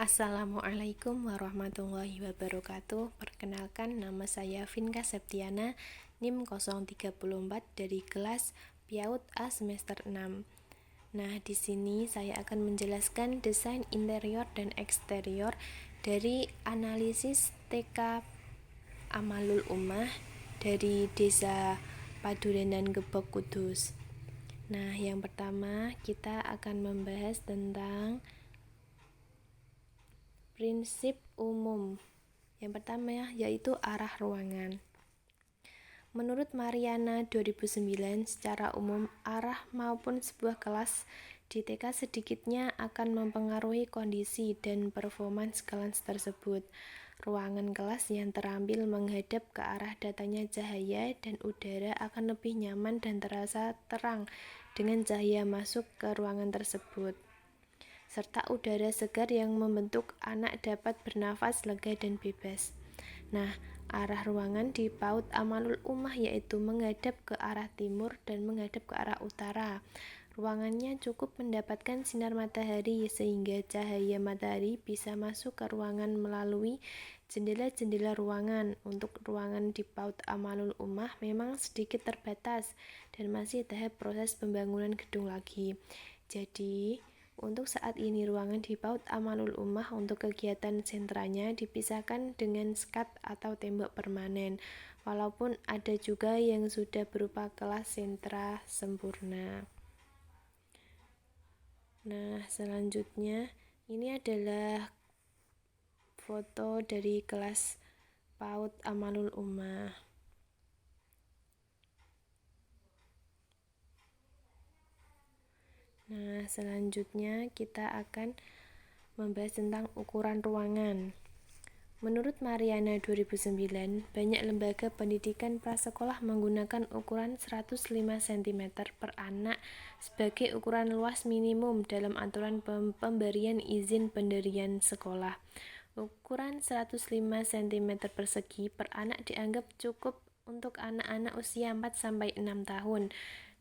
Assalamualaikum warahmatullahi wabarakatuh. Perkenalkan, nama saya Vinka Septiana, NIM 034 dari kelas PAUD A semester 6. Nah, di sini saya akan menjelaskan desain interior dan eksterior dari analisis TK Amalul Ummah dari Desa Padurenan Gebog Kudus. Nah, yang pertama kita akan membahas tentang prinsip umum. Yang pertama yaitu arah ruangan. Menurut Mariana 2009, secara umum arah maupun sebuah kelas di TK sedikitnya akan mempengaruhi kondisi dan performance kelas tersebut. Ruangan kelas yang terampil menghadap ke arah datangnya cahaya dan udara akan lebih nyaman dan terasa terang dengan cahaya masuk ke ruangan tersebut, serta udara segar yang membentuk anak dapat bernafas lega dan bebas. Nah, arah ruangan di PAUD Amalul Ummah yaitu menghadap ke arah timur dan menghadap ke arah utara. Ruangannya cukup mendapatkan sinar matahari sehingga cahaya matahari bisa masuk ke ruangan melalui jendela-jendela ruangan. Untuk ruangan di PAUD Amalul Ummah memang sedikit terbatas dan masih tahap proses pembangunan gedung lagi. Jadi, untuk saat ini ruangan di PAUD Amalul Ummah untuk kegiatan sentranya dipisahkan dengan skat atau tembok permanen, walaupun ada juga yang sudah berupa kelas sentra sempurna. Nah, selanjutnya ini adalah foto dari kelas PAUD Amalul Ummah. Nah, selanjutnya kita akan membahas tentang ukuran ruangan. Menurut Mariana 2009, banyak lembaga pendidikan prasekolah menggunakan ukuran 105 cm per anak sebagai ukuran luas minimum dalam aturan pemberian izin pendirian sekolah. Ukuran 105 cm persegi per anak dianggap cukup untuk anak-anak usia 4-6 tahun.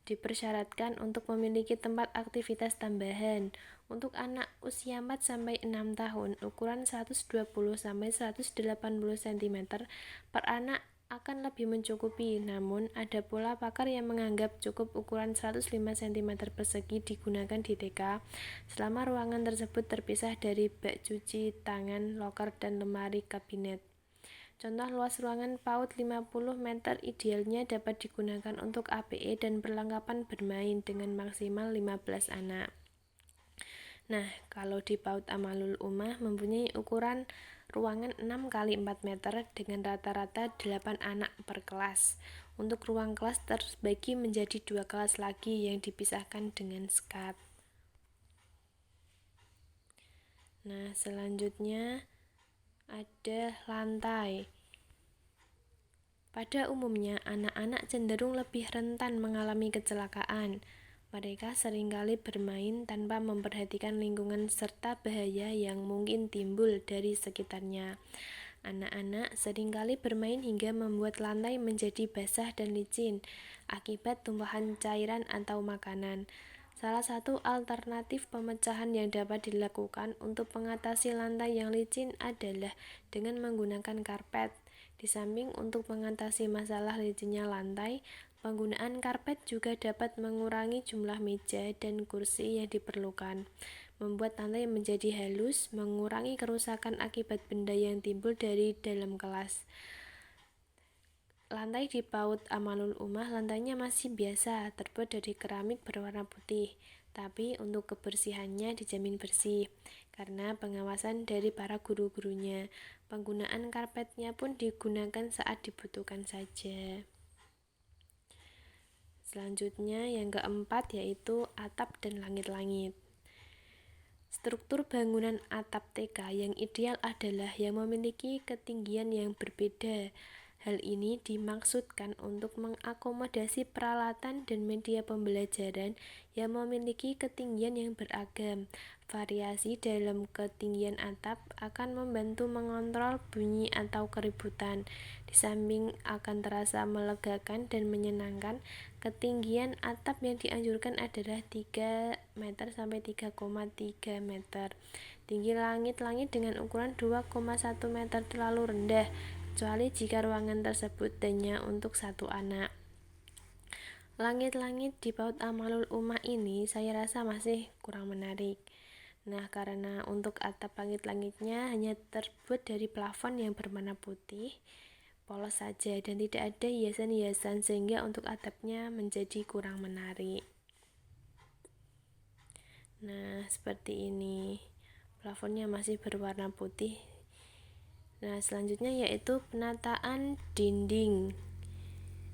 Dipersyaratkan untuk memiliki tempat aktivitas tambahan. Untuk anak usia 4-6 tahun, ukuran 120-180 cm per anak akan lebih mencukupi. Namun, ada pula pakar yang menganggap cukup ukuran 105 cm persegi digunakan di TK selama ruangan tersebut terpisah dari bak cuci tangan, loker, dan lemari kabinet. Contoh luas ruangan PAUD 50 meter idealnya dapat digunakan untuk APE dan perlengkapan bermain dengan maksimal 15 anak. Nah, kalau di PAUD Amalul Ummah mempunyai ukuran ruangan 6 x 4 meter dengan rata-rata 8 anak per kelas. Untuk ruang kelas terbagi menjadi 2 kelas lagi yang dipisahkan dengan skat. Nah, selanjutnya ada lantai. Pada umumnya, anak-anak cenderung lebih rentan mengalami kecelakaan. Mereka seringkali bermain tanpa memperhatikan lingkungan serta bahaya yang mungkin timbul dari sekitarnya. Anak-anak seringkali bermain hingga membuat lantai menjadi basah dan licin akibat tumpahan cairan atau makanan. Salah satu alternatif pemecahan yang dapat dilakukan untuk mengatasi lantai yang licin adalah dengan menggunakan karpet. Di samping untuk mengatasi masalah licinnya lantai, penggunaan karpet juga dapat mengurangi jumlah meja dan kursi yang diperlukan, membuat lantai menjadi halus, mengurangi kerusakan akibat benda yang timbul dari dalam kelas. Lantai di PAUD Amalul Ummah lantainya masih biasa, terbuat dari keramik berwarna putih, tapi untuk kebersihannya dijamin bersih karena pengawasan dari para guru-gurunya. Penggunaan karpetnya pun digunakan saat dibutuhkan saja. Selanjutnya yang keempat yaitu atap dan langit-langit. Struktur bangunan atap TK yang ideal adalah yang memiliki ketinggian yang berbeda. Hal ini dimaksudkan untuk mengakomodasi peralatan dan media pembelajaran yang memiliki ketinggian yang beragam. Variasi dalam ketinggian atap akan membantu mengontrol bunyi atau keributan. Di samping akan terasa melegakan dan menyenangkan, ketinggian atap yang dianjurkan adalah 3 meter sampai 3,3 meter. Tinggi langit-langit dengan ukuran 2,1 meter terlalu rendah, kecuali jika ruangan tersebut hanya untuk satu anak. Langit-langit di PAUD Amalul Ummah ini saya rasa masih kurang menarik. Nah, karena untuk atap langit-langitnya hanya terbuat dari plafon yang berwarna putih, polos saja dan tidak ada hiasan-hiasan sehingga untuk atapnya menjadi kurang menarik. Nah, seperti ini. Plafonnya masih berwarna putih. Nah, selanjutnya yaitu penataan dinding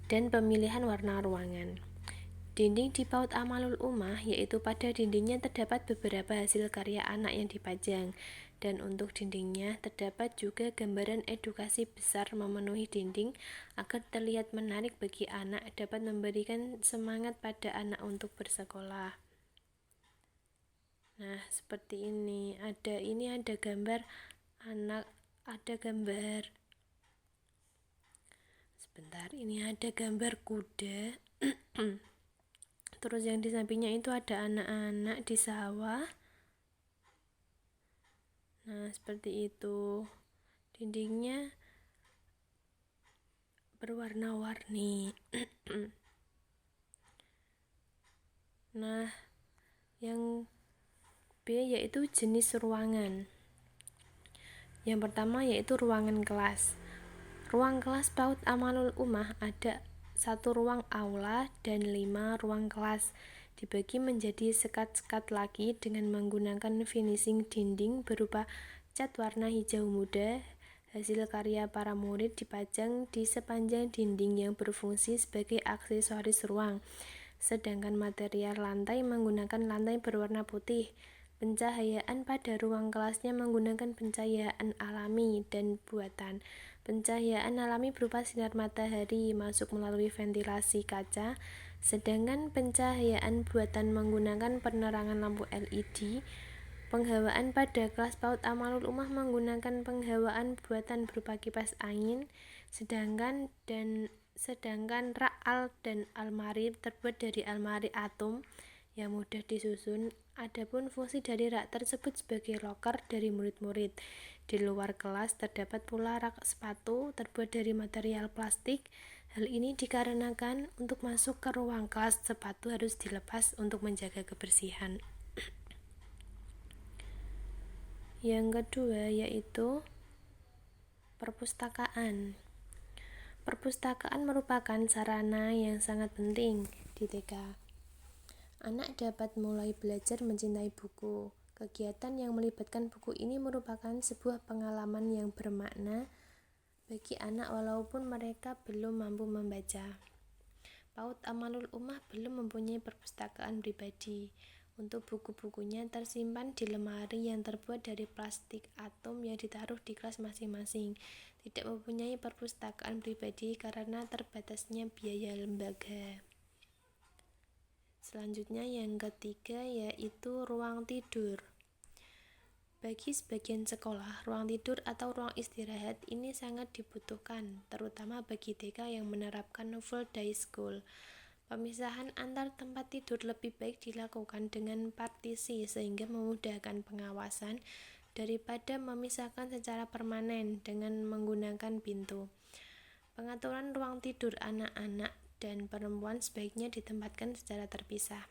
dan pemilihan warna ruangan. Dinding di PAUD Amalul Ummah, yaitu pada dindingnya terdapat beberapa hasil karya anak yang dipajang, dan untuk dindingnya terdapat juga gambaran edukasi besar memenuhi dinding agar terlihat menarik bagi anak, dapat memberikan semangat pada anak untuk bersekolah. Nah, seperti ini. Ada gambar anak, ada gambar. Sebentar, ini ada gambar kuda. Terus yang di sampingnya itu ada anak-anak di sawah. Nah, seperti itu. Dindingnya berwarna-warni. Nah, yang B yaitu jenis ruangan. Yang pertama yaitu ruangan kelas. Ruang kelas PAUD Amalul Ummah ada 1 ruang aula dan 5 ruang kelas, dibagi menjadi sekat-sekat lagi dengan menggunakan finishing dinding berupa cat warna hijau muda. Hasil karya para murid dipajang di sepanjang dinding yang berfungsi sebagai aksesoris ruang, sedangkan material lantai menggunakan lantai berwarna putih. Pencahayaan pada ruang kelasnya menggunakan pencahayaan alami dan buatan. Pencahayaan alami berupa sinar matahari masuk melalui ventilasi kaca, sedangkan pencahayaan buatan menggunakan penerangan lampu LED. Penghawaan pada kelas PAUD Amalul Ummah menggunakan penghawaan buatan berupa kipas angin, sedangkan rak al dan almari terbuat dari almari atom yang mudah disusun. Adapun fungsi dari rak tersebut sebagai loker dari murid-murid. Di luar kelas terdapat pula rak sepatu terbuat dari material plastik. Hal ini dikarenakan untuk masuk ke ruang kelas sepatu harus dilepas untuk menjaga kebersihan. Yang kedua yaitu perpustakaan. Perpustakaan merupakan sarana yang sangat penting di TK. Anak dapat mulai belajar mencintai buku. Kegiatan yang melibatkan buku ini merupakan sebuah pengalaman yang bermakna bagi anak walaupun mereka belum mampu membaca. PAUD Amalul Ummah belum mempunyai perpustakaan pribadi. Untuk buku-bukunya tersimpan di lemari yang terbuat dari plastik atom yang ditaruh di kelas masing-masing. Tidak mempunyai perpustakaan pribadi karena terbatasnya biaya lembaga. Selanjutnya yang ketiga yaitu ruang tidur. Bagi sebagian sekolah, ruang tidur atau ruang istirahat ini sangat dibutuhkan, terutama bagi TK yang menerapkan full day school. Pemisahan antar tempat tidur lebih baik dilakukan dengan partisi sehingga memudahkan pengawasan daripada memisahkan secara permanen dengan menggunakan pintu. Pengaturan ruang tidur anak-anak dan perempuan sebaiknya ditempatkan secara terpisah.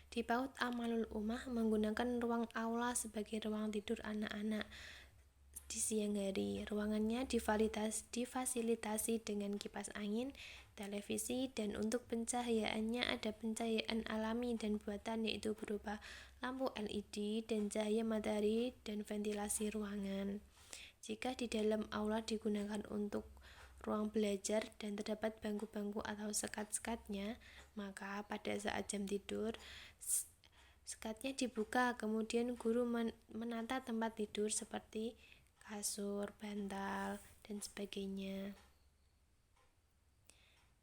Di PAUD Amalul Ummah menggunakan ruang aula sebagai ruang tidur anak-anak. Di siang hari, ruangannya difasilitasi dengan kipas angin, televisi, dan untuk pencahayaannya ada pencahayaan alami dan buatan yaitu berupa lampu LED dan cahaya matahari dan ventilasi ruangan. Jika di dalam aula digunakan untuk ruang belajar dan terdapat bangku-bangku atau sekat-sekatnya, maka pada saat jam tidur sekatnya dibuka, kemudian guru menata tempat tidur seperti kasur, bantal, dan sebagainya.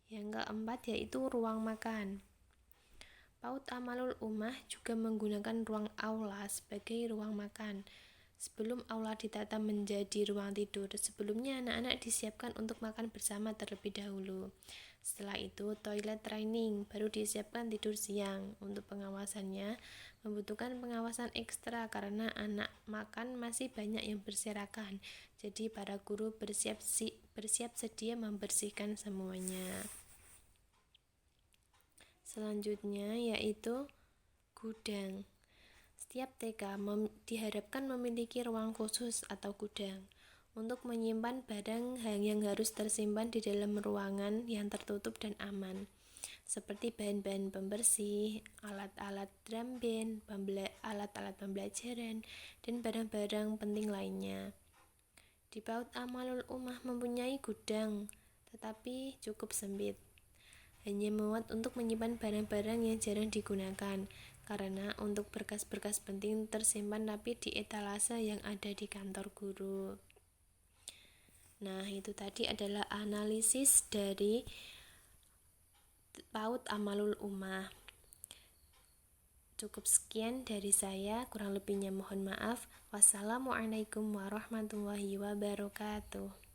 Yang keempat yaitu ruang makan. PAUD Amalul Ummah juga menggunakan ruang aula sebagai ruang makan. Sebelum aula ditata menjadi ruang tidur, sebelumnya anak-anak disiapkan untuk makan bersama terlebih dahulu. Setelah itu, toilet training, baru disiapkan tidur siang. Untuk pengawasannya, membutuhkan pengawasan ekstra karena anak makan masih banyak yang berserakan. Jadi, para guru bersiap sedia membersihkan semuanya. Selanjutnya yaitu gudang. Setiap TK diharapkan memiliki ruang khusus atau gudang untuk menyimpan barang yang harus tersimpan di dalam ruangan yang tertutup dan aman, seperti bahan-bahan pembersih, alat-alat drum band, alat-alat pembelajaran, dan barang-barang penting lainnya. Di PAUD Amalul Ummah mempunyai gudang, tetapi cukup sempit. Hanya muat untuk menyimpan barang-barang yang jarang digunakan, karena untuk berkas-berkas penting tersimpan rapi di etalase yang ada di kantor guru. Nah, itu tadi adalah analisis dari PAUD Amalul Ummah. Cukup sekian dari saya, kurang lebihnya mohon maaf. Wassalamualaikum warahmatullahi wabarakatuh.